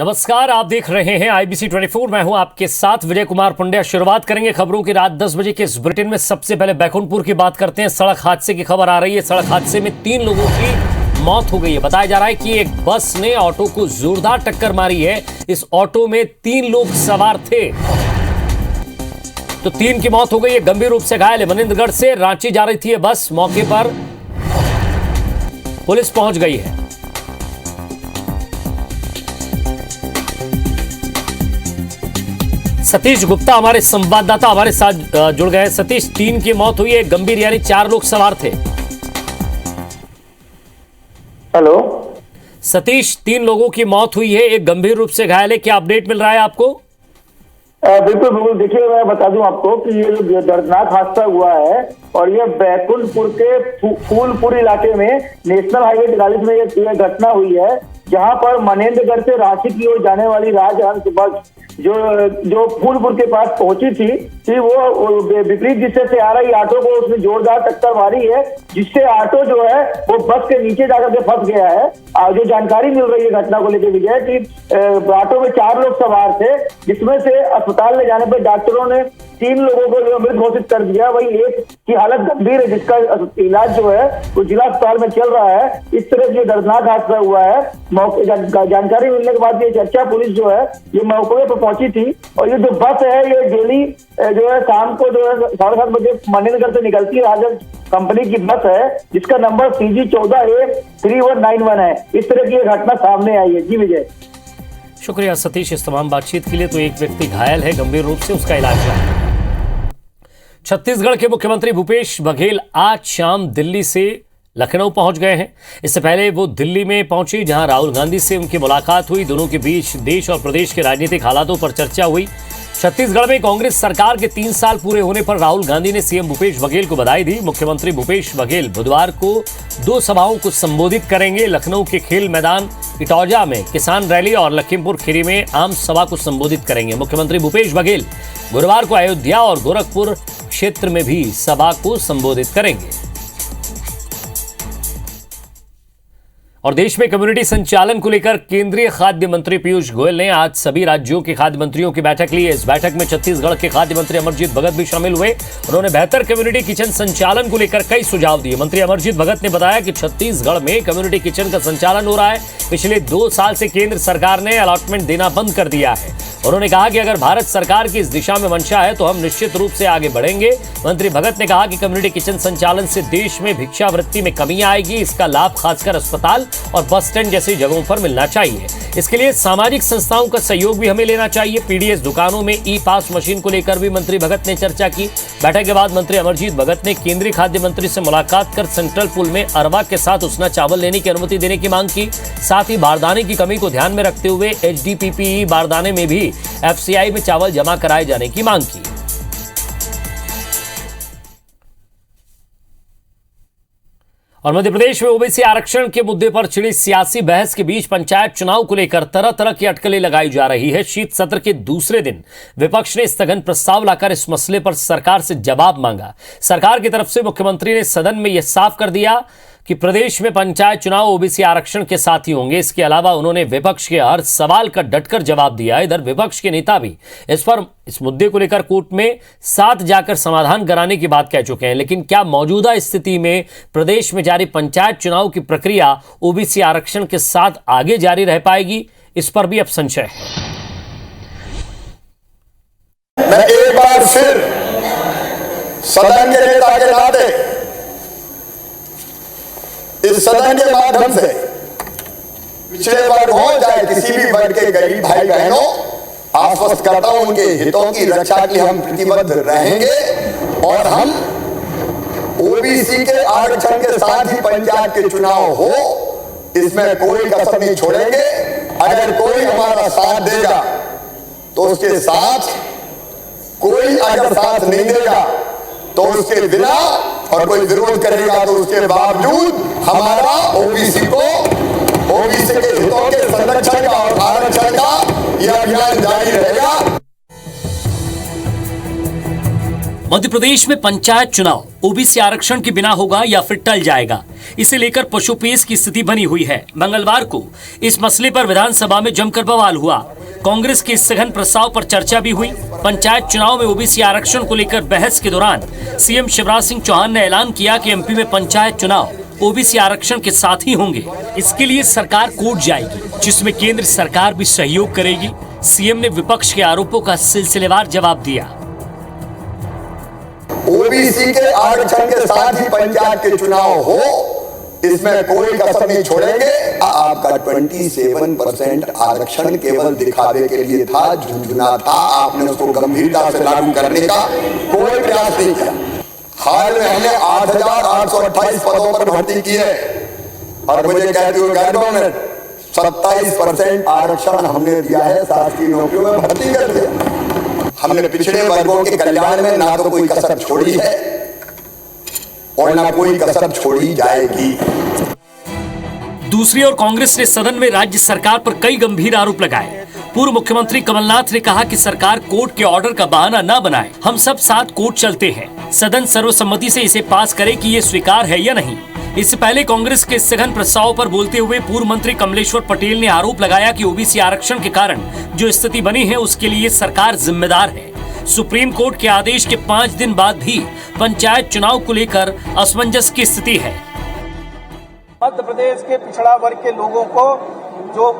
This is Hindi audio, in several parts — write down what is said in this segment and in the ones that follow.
नमस्कार, आप देख रहे हैं IBC 24। मैं हूं आपके साथ विजय कुमार पंड्या। शुरुआत करेंगे खबरों की रात 10 बजे के इस बुलेटिन में। सबसे पहले बैकुंठपुर की बात करते हैं। सड़क हादसे की खबर आ रही है। सड़क हादसे में 3 लोगों की मौत हो गई है। बताया जा रहा है कि एक बस ने ऑटो को जोरदार टक्कर मारी है। इस ऑटो में 3 लोग सवार थे, तो 3 की मौत हो गई है। गंभीर रूप से घायल है। मनिंदगढ़ से रांची जा रही थी ये बस। मौके पर पुलिस पहुंच गई है। सतीश गुप्ता हमारे संवाददाता हमारे साथ जुड़ गए। सतीश, 3 की मौत हुई है, गंभीर यानी 4 लोग सवार थे। हेलो सतीश, 3 लोगों की मौत हुई है, एक गंभीर रूप से घायल है। क्या अपडेट मिल रहा है आपको? बिल्कुल बिल्कुल। देखिए, मैं बता दूं आपको कि ये जो दर्दनाक हादसा हुआ है और ये बैकुंठपुर के फूलपुर इलाके में नेशनल हाईवे 43 में ये घटना हुई है, जहां पर मनेंद्रगढ़ से रांची की ओर जाने वाली राजहंस बस जो फूलपुर के पास पहुंची थी वो विपरीत दिशा से आ रही ऑटो को उसने जोरदार टक्कर मारी है, जिससे ऑटो जो है वो बस के नीचे जाकर के फंस गया है। जो जानकारी मिल रही है घटना को लेकर विजय कि ऑटो में 4 लोग सवार थे, जिसमें से अस्पताल ले जाने पर डॉक्टरों ने 3 लोगों को मृत घोषित कर दिया। वही एक की हालत गंभीर है, जिसका इलाज जो है वो जिला अस्पताल में चल रहा है। इस तरह से दर्दनाक हादसा हुआ है। जानकारी मिलने के बाद ये चर्चा पुलिस जो है ये मौके पर पहुंची थी। और ये जो बस है ये डेली जो है शाम को जो है 7:30 बजे मनेंद्रगढ़ से निकलती है। राजहंस कंपनी की बस है, जिसका नंबर CG14A3191 है। इस तरह की घटना सामने आई है। जी विजय। शुक्रिया सतीश इस तमाम बातचीत के लिए। तो एक व्यक्ति घायल है गंभीर रूप से, उसका इलाज चल रहा है। छत्तीसगढ़ के मुख्यमंत्री भूपेश बघेल आज शाम दिल्ली से लखनऊ पहुंच गए हैं। इससे पहले वो दिल्ली में पहुंचे, जहां राहुल गांधी से उनकी मुलाकात हुई। दोनों के बीच देश और प्रदेश के राजनीतिक हालातों पर चर्चा हुई। छत्तीसगढ़ में कांग्रेस सरकार के 3 साल पूरे होने पर राहुल गांधी ने सीएम भूपेश बघेल को बधाई दी। मुख्यमंत्री भूपेश बघेल बुधवार को 2 सभाओं को संबोधित करेंगे। लखनऊ के खेल मैदान इटौजा में किसान रैली और लखीमपुर खीरी में आम सभा को संबोधित करेंगे। मुख्यमंत्री भूपेश बघेल गुरुवार को अयोध्या और गोरखपुर क्षेत्र में भी सभा को संबोधित करेंगे। और देश में कम्युनिटी संचालन को लेकर केंद्रीय खाद्य मंत्री पीयूष गोयल ने आज सभी राज्यों के खाद्य मंत्रियों की बैठक ली है। इस बैठक में छत्तीसगढ़ के खाद्य मंत्री अमरजीत भगत भी शामिल हुए। उन्होंने बेहतर कम्युनिटी किचन संचालन को लेकर कई सुझाव दिए। मंत्री अमरजीत भगत ने बताया कि छत्तीसगढ़ में कम्युनिटी किचन का संचालन हो रहा है। पिछले 2 साल से केंद्र सरकार ने अलॉटमेंट देना बंद कर दिया है। उन्होंने कहा कि अगर भारत सरकार की इस दिशा में मंशा है तो हम निश्चित रूप से आगे बढ़ेंगे। मंत्री भगत ने कहा कि कम्युनिटी किचन संचालन से देश में भिक्षावृत्ति में कमी आएगी। इसका लाभ खासकर अस्पताल और बस स्टैंड जैसी जगहों पर मिलना चाहिए। इसके लिए सामाजिक संस्थाओं का सहयोग भी हमें लेना चाहिए। पीडीएस दुकानों में ई-पास मशीन को लेकर भी मंत्री भगत ने चर्चा की। बैठक के बाद मंत्री अमरजीत भगत ने केंद्रीय खाद्य मंत्री से मुलाकात कर सेंट्रल पूल में अरवा के साथ उसना चावल लेने की अनुमति देने की मांग की। साथ ही बारदाने की कमी को ध्यान में रखते हुए HDPPE बारदाने में भी FCI में चावल जमा कराए जाने की मांग की। और मध्य प्रदेश में ओबीसी आरक्षण के मुद्दे पर छिड़ी सियासी बहस के बीच पंचायत चुनाव को लेकर तरह तरह की अटकलें लगाई जा रही है। शीत सत्र के दूसरे दिन विपक्ष ने स्थगन प्रस्ताव लाकर इस मसले पर सरकार से जवाब मांगा। सरकार की तरफ से मुख्यमंत्री ने सदन में यह साफ कर दिया कि प्रदेश में पंचायत चुनाव ओबीसी आरक्षण के साथ ही होंगे। इसके अलावा उन्होंने विपक्ष के हर सवाल का डटकर जवाब दिया। इधर विपक्ष के नेता भी इस मुद्दे को लेकर कोर्ट में साथ जाकर समाधान कराने की बात कह चुके हैं। लेकिन क्या मौजूदा स्थिति में प्रदेश में जारी पंचायत चुनाव की प्रक्रिया ओबीसी आरक्षण के साथ आगे जारी रह पाएगी, इस पर भी अब संशय है। मैं एक बार फिर सदन के नेता के नाते इस सदन के माध्यम से पिछड़े वर्ग हो चाहे किसी भी वर्ग के गरीब भाई बहनों आश्वस्त करता हूं उनके हितों की रक्षा के लिए हम प्रतिबद्ध रहेंगे और हम ओबीसी के आरक्षण के साथ ही पंचायत के चुनाव हो, इसमें कोई कसर नहीं छोड़ेंगे। अगर कोई हमारा साथ देगा तो उसके साथ, कोई अगर साथ नहीं देगा तो उसके बिना, और कोई विरोध करेगा तो उसके बावजूद हमारा ओबीसी के हितों के संरक्षण का और आरक्षण का यह अभियान जारी रहेगा। मध्य प्रदेश में पंचायत चुनाव ओबीसी आरक्षण के बिना होगा या फिर टल जाएगा, इसे लेकर पशुपेश की स्थिति बनी हुई है। मंगलवार को इस मसले पर विधानसभा में जमकर बवाल हुआ। कांग्रेस के इस सघन प्रस्ताव पर चर्चा भी हुई। पंचायत चुनाव में ओबीसी आरक्षण को लेकर बहस के दौरान सीएम शिवराज सिंह चौहान ने ऐलान किया कि एमपी में पंचायत चुनाव ओबीसी आरक्षण के साथ ही होंगे। इसके लिए सरकार कोर्ट जाएगी, जिसमें केंद्र सरकार भी सहयोग करेगी। सीएम ने विपक्ष के आरोपों का सिलसिलेवार जवाब दिया। ओबीसी के आरक्षण के साथ ही पंचायत के चुनाव हो, इसमें कोई कसर नहीं छोड़ेंगे। आपका 27% आरक्षण केवल दिखावे के लिए था, झुंझुना था। आपने उसको गंभीरता से लागू करने का कोई प्रयास नहीं किया। हाल में हमने 8,828 पदों पर भर्ती की है और मुझे कहते हुए गवर्नमेंट 27% आरक्षण हमने दिया है, शासकीय नौकरियों में भर्ती कर दिया। हमने पिछड़े वर्गों के कल्याण में ना तो कोई कसर छोड़ी है और ना कोई कसर छोड़ी जाएगी। दूसरी ओर कांग्रेस ने सदन में राज्य सरकार पर कई गंभीर आरोप लगाए। पूर्व मुख्यमंत्री कमलनाथ ने कहा कि सरकार कोर्ट के ऑर्डर का बहाना न बनाए, हम सब साथ कोर्ट चलते हैं। सदन सर्वसम्मति से इसे पास करे कि ये स्वीकार है या नहीं। इससे पहले कांग्रेस के सघन प्रस्ताव पर बोलते हुए पूर्व मंत्री कमलेश्वर पटेल ने आरोप लगाया कि ओबीसी आरक्षण के कारण जो स्थिति बनी है उसके लिए सरकार जिम्मेदार है। सुप्रीम कोर्ट के आदेश के 5 दिन बाद भी पंचायत चुनाव को लेकर असमंजस की स्थिति है। मध्य प्रदेश के पिछड़ा वर्ग के लोगों को जो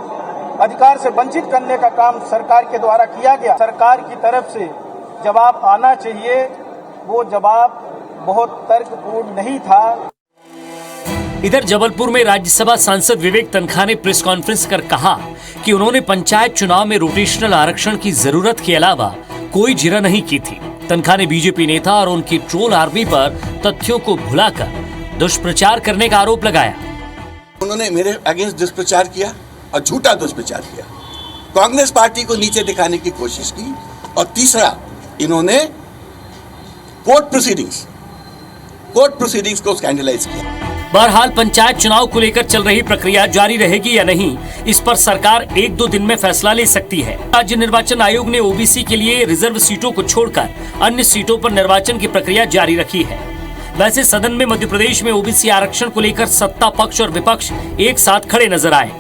अधिकार से वंचित करने का काम सरकार के द्वारा किया गया, सरकार की तरफ से जवाब आना चाहिए। वो जवाब बहुत तर्कपूर्ण नहीं था। इधर जबलपुर में राज्यसभा सांसद विवेक तनखा ने प्रेस कॉन्फ्रेंस कर कहा कि उन्होंने पंचायत चुनाव में रोटेशनल आरक्षण की जरूरत के अलावा कोई जिरह नहीं की थी। तनखा ने बीजेपी नेता और उनकी ट्रोल आर्मी पर तथ्यों को भुलाकर दुष्प्रचार करने का आरोप लगाया। उन्होंने मेरे अगेंस्ट दुष्प्रचार किया और झूठा दुष्प्रचार किया, कांग्रेस पार्टी को नीचे दिखाने की कोशिश की। और तीसरा, इन्होंने कोर्ट प्रोसीडिंग्स को स्कैंडलाइज किया। बहरहाल पंचायत चुनाव को लेकर चल रही प्रक्रिया जारी रहेगी या नहीं, इस पर सरकार 1-2 दिन में फैसला ले सकती है। राज्य निर्वाचन आयोग ने ओबीसी के लिए रिजर्व सीटों को छोड़कर अन्य सीटों पर निर्वाचन की प्रक्रिया जारी रखी है। वैसे सदन में मध्य प्रदेश में ओबीसी आरक्षण को लेकर सत्ता पक्ष और विपक्ष एक साथ खड़े नजर आए।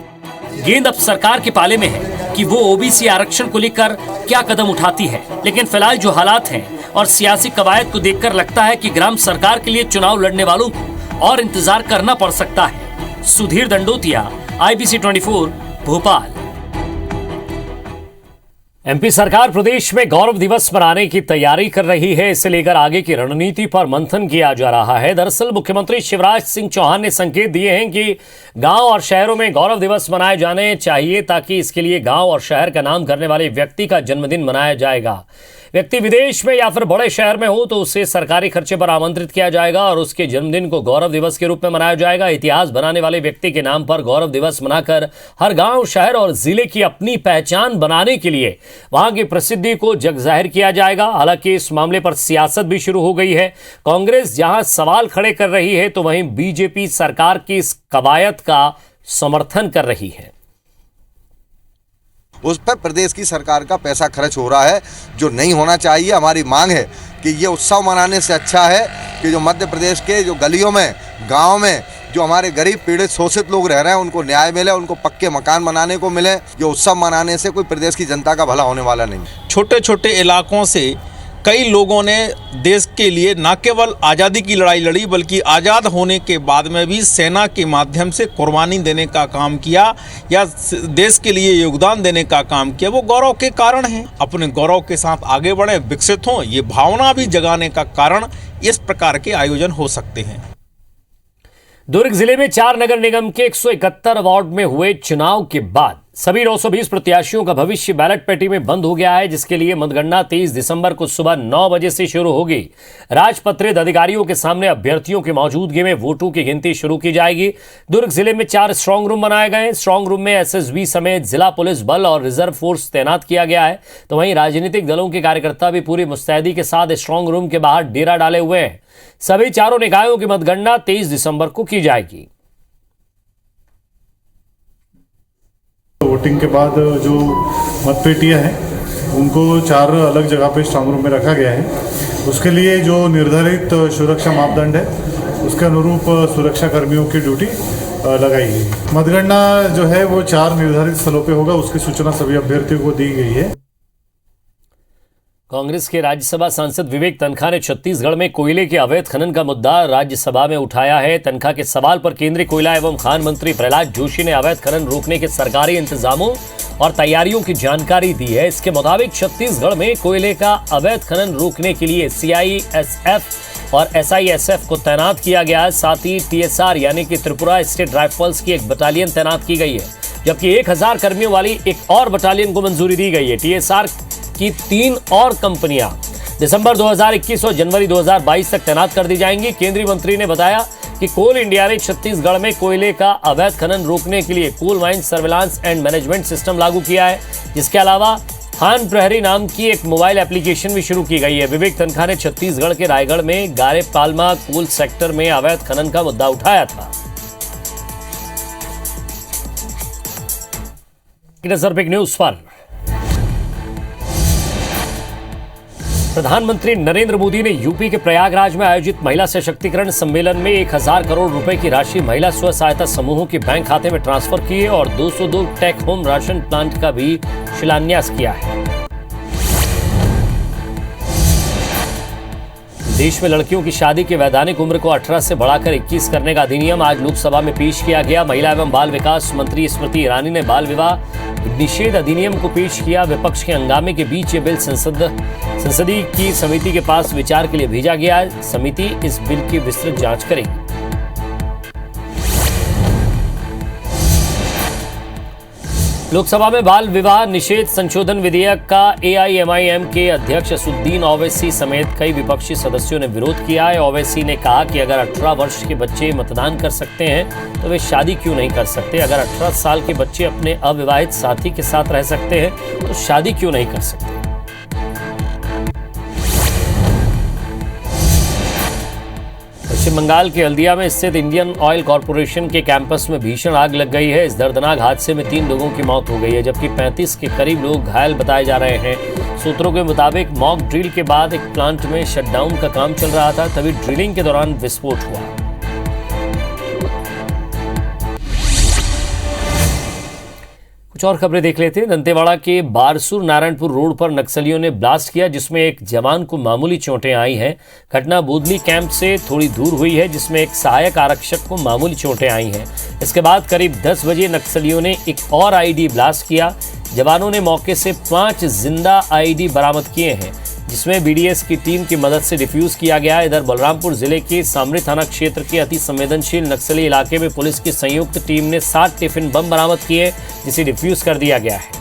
गेंद अब सरकार के पाले में है कि वो ओबीसी आरक्षण को लेकर क्या कदम उठाती है। लेकिन फिलहाल जो हालात हैं और सियासी कवायद को देखकर लगता है कि ग्राम सरकार के लिए चुनाव लड़ने वालों को और इंतजार करना पड़ सकता है। सुधीर दंडोतिया, IBC 24, भोपाल। एमपी सरकार प्रदेश में गौरव दिवस मनाने की तैयारी कर रही है। इसे लेकर आगे की रणनीति पर मंथन किया जा रहा है। दरअसल मुख्यमंत्री शिवराज सिंह चौहान ने संकेत दिए हैं कि गांव और शहरों में गौरव दिवस मनाए जाने चाहिए, ताकि इसके लिए गांव और शहर का नाम करने वाले व्यक्ति का जन्मदिन मनाया जाएगा। व्यक्ति विदेश में या फिर बड़े शहर में हो तो उसे सरकारी खर्चे पर आमंत्रित किया जाएगा और उसके जन्मदिन को गौरव दिवस के रूप में मनाया जाएगा। इतिहास बनाने वाले व्यक्ति के नाम पर गौरव दिवस मनाकर हर गांव, शहर और जिले की अपनी पहचान बनाने के लिए वहां की प्रसिद्धि को जग जाहिर किया जाएगा। हालांकि इस मामले पर सियासत भी शुरू हो गई है। कांग्रेस जहां सवाल खड़े कर रही है तो वहीं बीजेपी सरकार की इस कवायद का समर्थन कर रही है। उस पर प्रदेश की सरकार का पैसा खर्च हो रहा है, जो नहीं होना चाहिए। हमारी मांग है कि ये उत्सव मनाने से अच्छा है कि जो मध्य प्रदेश के जो गलियों में, गांव में जो हमारे गरीब, पीड़ित, शोषित लोग रह रहे हैं उनको न्याय मिले, उनको पक्के मकान बनाने को मिले। ये उत्सव मनाने से कोई प्रदेश की जनता का भला होने वाला नहीं। छोटे छोटे इलाकों से कई लोगों ने देश के लिए न केवल आज़ादी की लड़ाई लड़ी, बल्कि आज़ाद होने के बाद में भी सेना के माध्यम से कुर्बानी देने का काम किया या देश के लिए योगदान देने का काम किया। वो गौरव के कारण हैं। अपने गौरव के साथ आगे बढ़े, विकसित हों, ये भावना भी जगाने का कारण इस प्रकार के आयोजन हो सकते हैं। दुर्ग जिले में 4 नगर निगम के 171 वार्ड में हुए चुनाव के बाद सभी 920 प्रत्याशियों का भविष्य बैलेट पेटी में बंद हो गया है, जिसके लिए मतगणना 23 दिसंबर को सुबह 9 बजे से शुरू होगी। राजपत्रित अधिकारियों के सामने अभ्यर्थियों की मौजूदगी में वोटों की गिनती शुरू की जाएगी। दुर्ग जिले में 4 स्ट्रांग रूम बनाए गए। स्ट्रांग रूम में SSB समेत जिला पुलिस बल और रिजर्व फोर्स तैनात किया गया है। तो वहीं राजनीतिक दलों के कार्यकर्ता भी पूरी मुस्तैदी के साथ स्ट्रांग रूम के बाहर डेरा डाले हुए हैं। सभी 4 निकायों की मतगणना 23 दिसंबर को की जाएगी। वोटिंग के बाद जो मतपेटियां हैं उनको 4 अलग जगह पे स्ट्रांग रूम में रखा गया है। उसके लिए जो निर्धारित सुरक्षा मापदंड है उसके अनुरूप सुरक्षा कर्मियों की ड्यूटी लगाई गई। मतगणना जो है वो 4 निर्धारित स्थलों पे होगा, उसकी सूचना सभी अभ्यर्थियों को दी गई है। कांग्रेस के राज्यसभा सांसद विवेक तनखा ने छत्तीसगढ़ में कोयले के अवैध खनन का मुद्दा राज्यसभा में उठाया है। तनखा के सवाल पर केंद्रीय कोयला एवं खान मंत्री प्रहलाद जोशी ने अवैध खनन रोकने के सरकारी इंतजामों और तैयारियों की जानकारी दी है। इसके मुताबिक छत्तीसगढ़ में कोयले का अवैध खनन रोकने के लिए CISF और SISF को तैनात किया गया है। साथ ही TSR यानी कि त्रिपुरा स्टेट राइफल्स की एक बटालियन तैनात की गई है, जबकि 1000 कर्मियों वाली एक और बटालियन को मंजूरी दी गई है। TSR की 3 और कंपनियां दिसंबर 2021 और जनवरी 2022 तक तैनात कर दी जाएंगी। केंद्रीय मंत्री ने बताया कि कोल इंडिया ने छत्तीसगढ़ में कोयले का अवैध खनन रोकने के लिए coal mine surveillance and management system लागू किया है। जिसके अलावा खान प्रहरी नाम की एक मोबाइल एप्लीकेशन भी शुरू की गई है। विवेक तनखा ने छत्तीसगढ़ के रायगढ़ में गारे पालमा कोल सेक्टर में अवैध खनन का मुद्दा उठाया था। नजर बिग न्यूज पर प्रधानमंत्री नरेंद्र मोदी ने यूपी के प्रयागराज में आयोजित महिला सशक्तिकरण सम्मेलन में 1000 करोड़ रुपए की राशि महिला स्व सहायता समूहों के बैंक खाते में ट्रांसफर की है और 202 टेक होम राशन प्लांट का भी शिलान्यास किया है। देश में लड़कियों की शादी की वैधानिक उम्र को 18 से बढ़ाकर 21 करने का अधिनियम आज लोकसभा में पेश किया गया। महिला एवं बाल विकास मंत्री स्मृति ईरानी ने बाल विवाह निषेध अधिनियम को पेश किया। विपक्ष के हंगामे के बीच ये बिल संसदीय की समिति के पास विचार के लिए भेजा गया है। समिति इस बिल की विस्तृत जांच करेगी। लोकसभा में बाल विवाह निषेध संशोधन विधेयक का AIMIM के अध्यक्ष असुद्दीन ओवैसी समेत कई विपक्षी सदस्यों ने विरोध किया है। ओवैसी ने कहा कि अगर 18 वर्ष के बच्चे मतदान कर सकते हैं तो वे शादी क्यों नहीं कर सकते। अगर 18 साल के बच्चे अपने अविवाहित साथी के साथ रह सकते हैं तो शादी क्यों नहीं कर सकते। पश्चिम बंगाल के हल्दिया में स्थित इंडियन ऑयल कॉरपोरेशन के कैंपस में भीषण आग लग गई है। इस दर्दनाक हादसे में 3 लोगों की मौत हो गई है, जबकि 35 के करीब लोग घायल बताए जा रहे हैं। सूत्रों के मुताबिक मॉक ड्रिल के बाद एक प्लांट में शटडाउन का काम चल रहा था, तभी ड्रिलिंग के दौरान विस्फोट हुआ। कुछ और खबरें देख लेते हैं। दंतेवाड़ा के बारसूर नारायणपुर रोड पर नक्सलियों ने ब्लास्ट किया, जिसमें एक जवान को मामूली चोटें आई हैं। घटना बोदली कैंप से थोड़ी दूर हुई है, जिसमें एक सहायक आरक्षक को मामूली चोटें आई हैं। इसके बाद करीब 10 बजे नक्सलियों ने एक और आईडी ब्लास्ट किया। जवानों ने मौके से 5 जिंदा आईडी बरामद किए हैं, जिसमें BDS की टीम की मदद से डिफ्यूज किया गया। इधर बलरामपुर जिले के सामरी थाना क्षेत्र के अति संवेदनशील नक्सली इलाके में पुलिस की संयुक्त टीम ने 7 टिफिन बम बरामद किए, जिसे डिफ्यूज कर दिया गया है।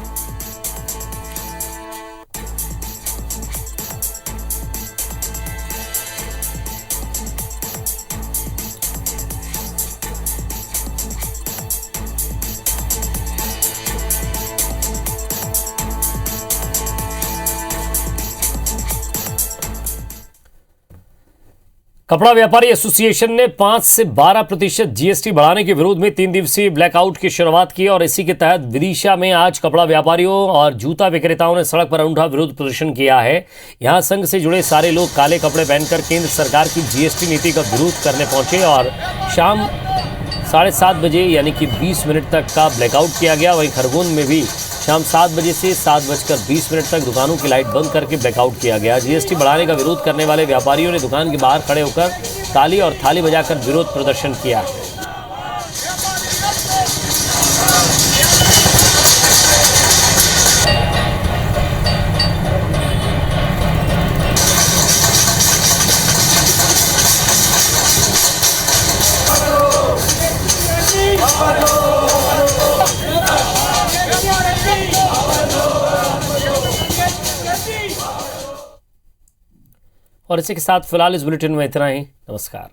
कपड़ा व्यापारी एसोसिएशन ने 5 से 12% GST बढ़ाने के विरोध में 3 दिवसीय ब्लैकआउट की शुरुआत की और इसी के तहत विदिशा में आज कपड़ा व्यापारियों और जूता विक्रेताओं ने सड़क पर अनूठा विरोध प्रदर्शन किया है। यहां संघ से जुड़े सारे लोग काले कपड़े पहनकर केंद्र सरकार की GST नीति का विरोध करने पहुंचे और शाम 7:30 बजे यानी कि 20 मिनट तक का ब्लैकआउट किया गया। वहीं खरगोन में भी शाम 7 बजे से 7:20 तक दुकानों की लाइट बंद करके ब्लैकआउट किया गया। GST बढ़ाने का विरोध करने वाले व्यापारियों ने दुकान के बाहर खड़े होकर ताली और थाली बजाकर विरोध प्रदर्शन किया। और इसी के साथ फिलहाल इस बुलेटिन में इतना ही। नमस्कार।